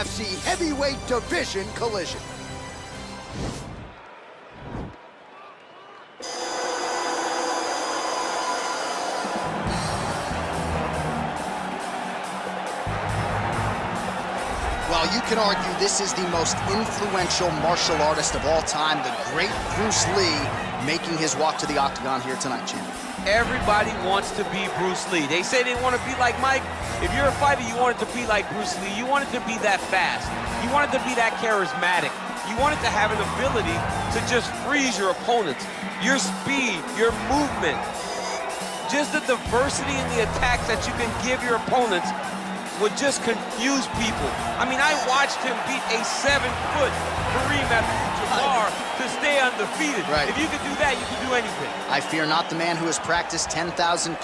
UFC heavyweight division collision. Well, you can argue this is the most influential martial artist of all time, the great Bruce Lee, making his walk to the octagon here tonight, champion. Everybody wants to be Bruce Lee. They say they want to be like Mike. If you're a fighter, you want it to be like Bruce Lee. You want it to be that fast. You want it to be that charismatic. You want it to have an ability to just freeze your opponents. Your speed, your movement, just the diversity in the attacks that you can give your opponents would just confuse people. I mean, I watched him beat a 7-foot Kareem Abdul-Jabbar to stay undefeated. Right. If you could do that, you could do anything. I fear not the man who has practiced 10,000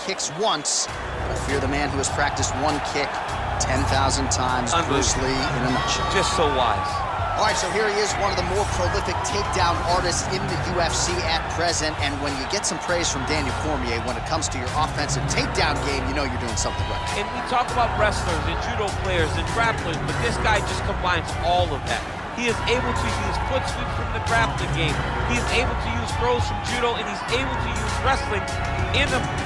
kicks once, but I fear the man who has practiced one kick 10,000 times. Bruce Lee in a nutshell. Just so wise. All right, so here he is, one of the more prolific takedown artists in the UFC at present. And when you get some praise from Daniel Cormier when it comes to your offensive takedown game, you know you're doing something right. And we talk about wrestlers and judo players and grapplers, but this guy just combines all of that. He is able to use foot sweeps from the grappling game. He is able to use throws from judo, and he's able to use wrestling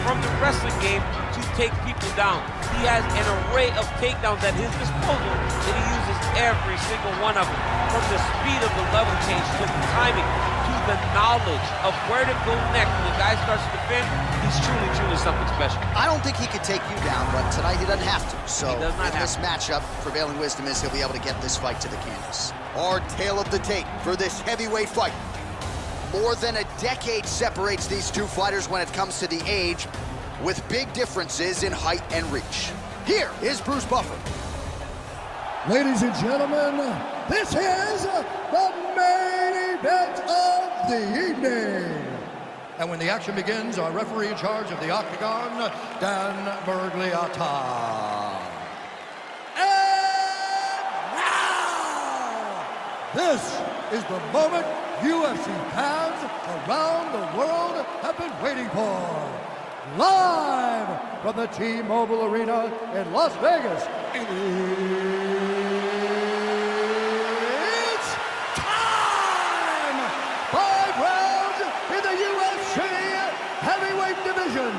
from the wrestling game to take people down. He has an array of takedowns at his disposal, and he uses every single one of them. From the speed of the level change, to the timing, to the knowledge of where to go next. When the guy starts to defend, he's truly something special. I don't think he could take you down, but tonight he doesn't have to. So in this matchup, prevailing wisdom is he'll be able to get this fight to the canvas. Our tale of the tape for this heavyweight fight. More than a decade separates these two fighters when it comes to the age, with big differences in height and reach. Here is Bruce Buffer. Ladies and gentlemen, this is the main event of the evening. And when the action begins, our referee in charge of the octagon, Dan Bergliata. And now, this is the moment UFC fans around the world have been waiting for. Live from the T-Mobile Arena in Las Vegas. It's time! 5 rounds in the UFC heavyweight division.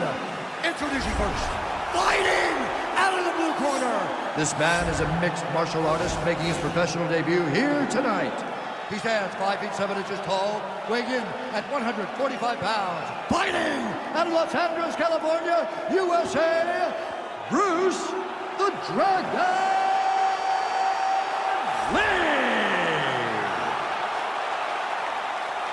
Introducing first, fighting out of the blue corner. This man is a mixed martial artist making his professional debut here tonight. He stands 5 feet 7 inches tall, weighing in at 145 pounds. Fighting out of Los Angeles, California, USA, Bruce the Dragon Lee.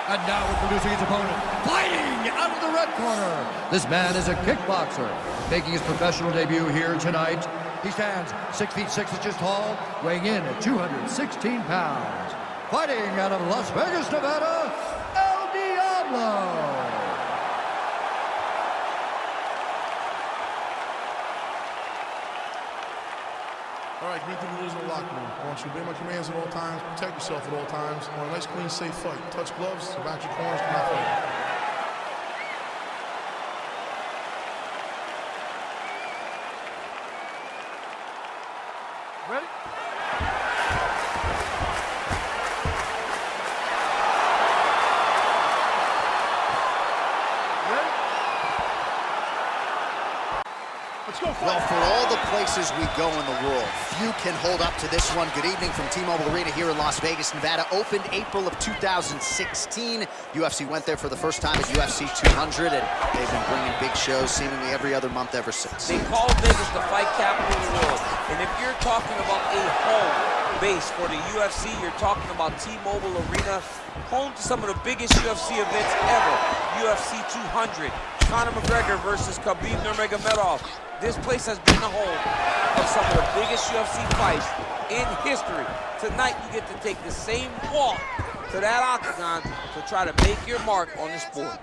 And now introducing his opponent, fighting out of the red corner. This man is a kickboxer, making his professional debut here tonight. He stands 6 feet 6 inches tall, weighing in at 216 pounds. Fighting out of Las Vegas, Nevada, El Diablo. All right, greet the rules in the locker room. I want you to obey my commands at all times, protect yourself at all times. I want a nice, clean, safe fight. Touch gloves, back your corners, do not fight. Ready? Well, for all the places we go in the world, few can hold up to this one. Good evening from T-Mobile Arena here in Las Vegas, Nevada. Opened April of 2016. UFC went there for the first time at UFC 200, and they've been bringing big shows seemingly every other month ever since. They call Vegas the fight capital of the world. And if you're talking about a home base for the UFC, you're talking about T-Mobile Arena, home to some of the biggest UFC events ever. UFC 200, Conor McGregor versus Khabib Nurmagomedov. This place has been the home of some of the biggest UFC fights in history. Tonight, you get to take the same walk to that octagon to try to make your mark on the sport.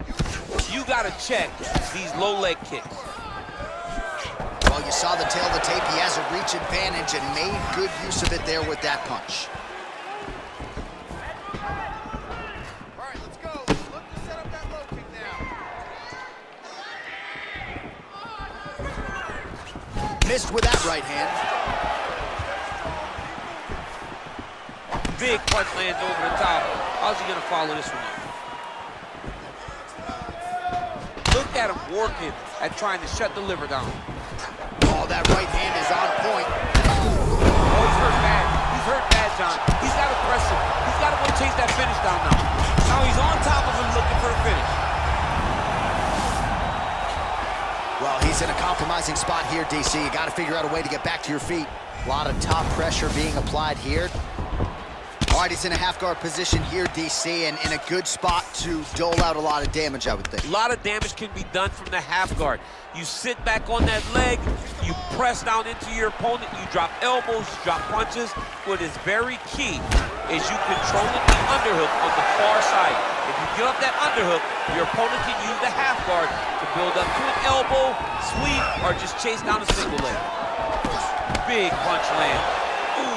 You got to check these low leg kicks. Well, you saw the tail of the tape. He has a reach advantage and made good use of it there with that punch. All right, let's go. Look to set up that low kick now. Missed with that right hand. Big punch lands over the top. How's he gonna follow this one up? Look at him working at trying to shut the liver down. Oh, that right hand is on point. Oh, he's hurt bad. He's hurt bad, John. He's got to press him. He's got to go chase that finish down now. Now he's on top of him looking for the finish. Well, he's in a compromising spot here, DC. You got to figure out a way to get back to your feet. A lot of top pressure being applied here. All right, he's in a half guard position here, DC, and in a good spot to dole out a lot of damage, I would think. A lot of damage can be done from the half guard. You sit back on that leg, you press down into your opponent, you drop elbows, you drop punches. What is very key is you controlling the underhook on the far side. If you give up that underhook, your opponent can use the half guard to build up to an elbow, sweep, or just chase down a single leg. Big punch land. Ooh.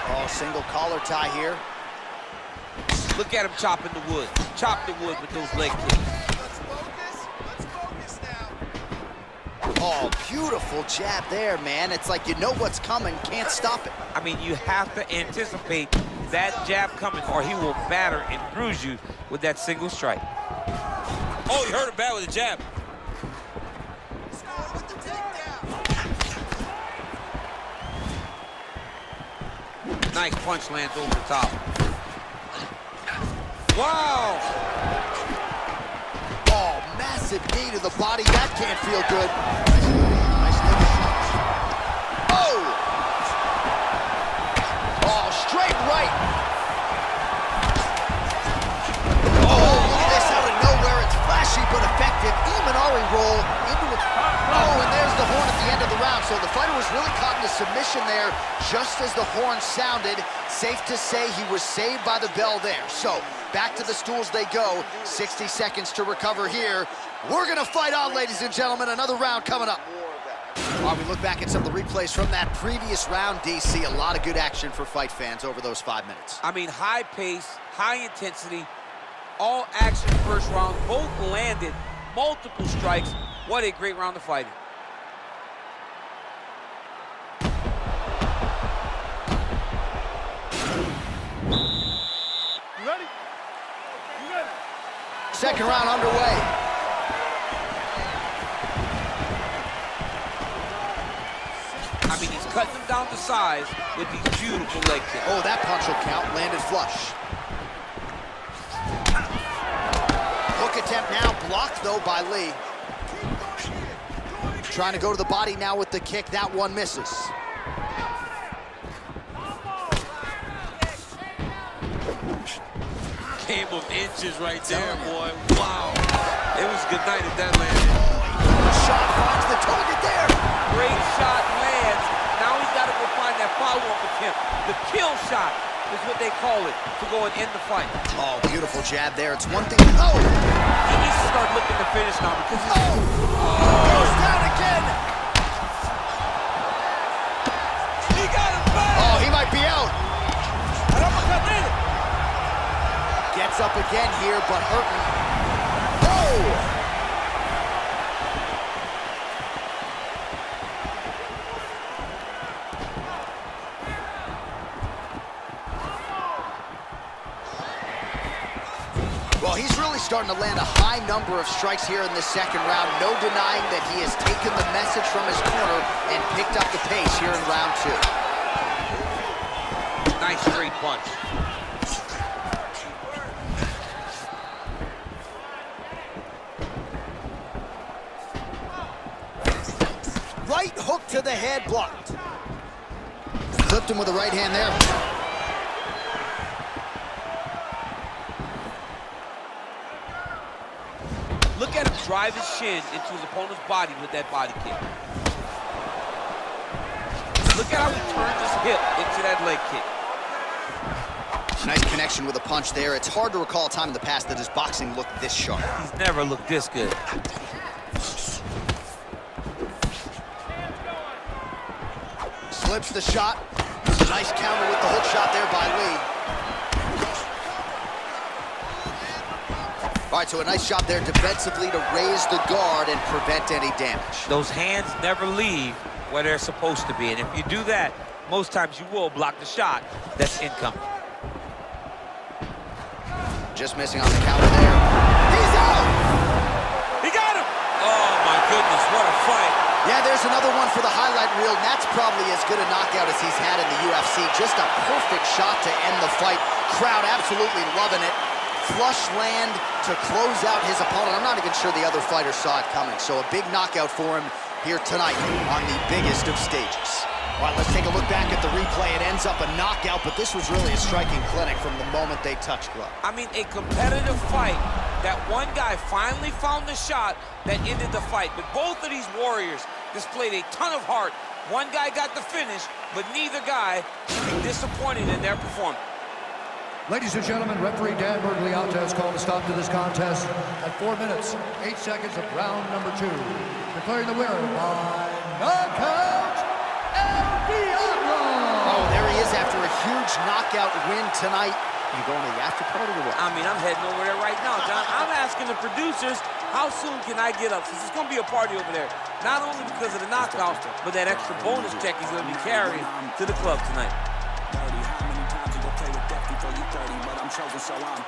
Oh, single collar tie here. Look at him chopping the wood. Chop the wood with those leg kicks. Let's focus now. Oh, beautiful jab there, man. It's like you know what's coming, can't stop it. I mean, you have to anticipate that jab coming or he will batter and bruise you with that single strike. Oh, he hurt him bad with a jab. Score with the takedown. Nice punch lands over the top. Wow! Oh, massive knee to the body. That can't feel good. Nice little shot. Oh! Oh, straight right. Oh, look at this out of nowhere. It's flashy but effective. Imanari roll into it. Oh, and there's the horn at the end of the round. So the fighter was really caught in a submission there just as the horn sounded. Safe to say he was saved by the bell there. So back to the stools they go. 60 seconds to recover here. We're gonna fight on, ladies and gentlemen. Another round coming up. While we look back at some of the replays from that previous round, DC, a lot of good action for fight fans over those 5 minutes. I mean, high pace, high intensity, all action first round. Both landed multiple strikes. What a great round of fighting. Second round underway. I mean, he's cutting them down to size with these beautiful leg kicks. Oh, that punch will count. Landed flush. Hook attempt now blocked, though, by Lee. Trying to go to the body now with the kick. That one misses. Game of inches right there, boy. Wow. It was good night if that landed. Shot finds the target there. Great shot lands. Now he's got to go find that follow-up attempt. The kill shot is what they call it to go and end the fight. Oh, beautiful jab there. It's one thing. Oh! He needs to start looking to finish now because he's... Goes down again. He got him back. Oh, he might be out. An uppercut landed. Gets up again here, but hurting. Oh! Well, he's really starting to land a high number of strikes here in the second round. No denying that he has taken the message from his corner and picked up the pace here in round two. Nice straight punch. Right hook to the head, blocked. Flipped him with the right hand there. Look at him drive his shin into his opponent's body with that body kick. Look at how he turns his hip into that leg kick. Nice connection with a punch there. It's hard to recall a time in the past that his boxing looked this sharp. He's never looked this good. Slips the shot. Nice counter with the hook shot there by Lee. All right, so a nice shot there defensively to raise the guard and prevent any damage. Those hands never leave where they're supposed to be, and if you do that, most times you will block the shot that's incoming. Just missing on the counter there. He's out! He got him! Oh my goodness, what a fight. Yeah, there's another one for the highlight reel, and that's probably as good a knockout as he's had in the UFC. Just a perfect shot to end the fight. Crowd absolutely loving it. Flush land to close out his opponent. I'm not even sure the other fighter saw it coming. So a big knockout for him here tonight on the biggest of stages. All right, let's take a look back at the replay. It ends up a knockout, but this was really a striking clinic from the moment they touched glove. I mean, a competitive fight. That one guy finally found the shot that ended the fight. But both of these warriors displayed a ton of heart. One guy got the finish, but neither guy should be disappointed in their performance. Ladies and gentlemen, referee Dan Bergliata has called a stop to this contest at 4 minutes, 8 seconds of round number 2. Declaring the winner by knockout, El Diablo! Oh, there he is after a huge knockout win tonight. You going to the after party or what? I mean, I'm heading over there right now, John. I'm asking the producers, how soon can I get up? Since it's going to be a party over there. Not only because of the knockout, but that extra bonus check he's going to be carrying to the club tonight. How many times you go play with death before you 30, but I'm chosen, so I'm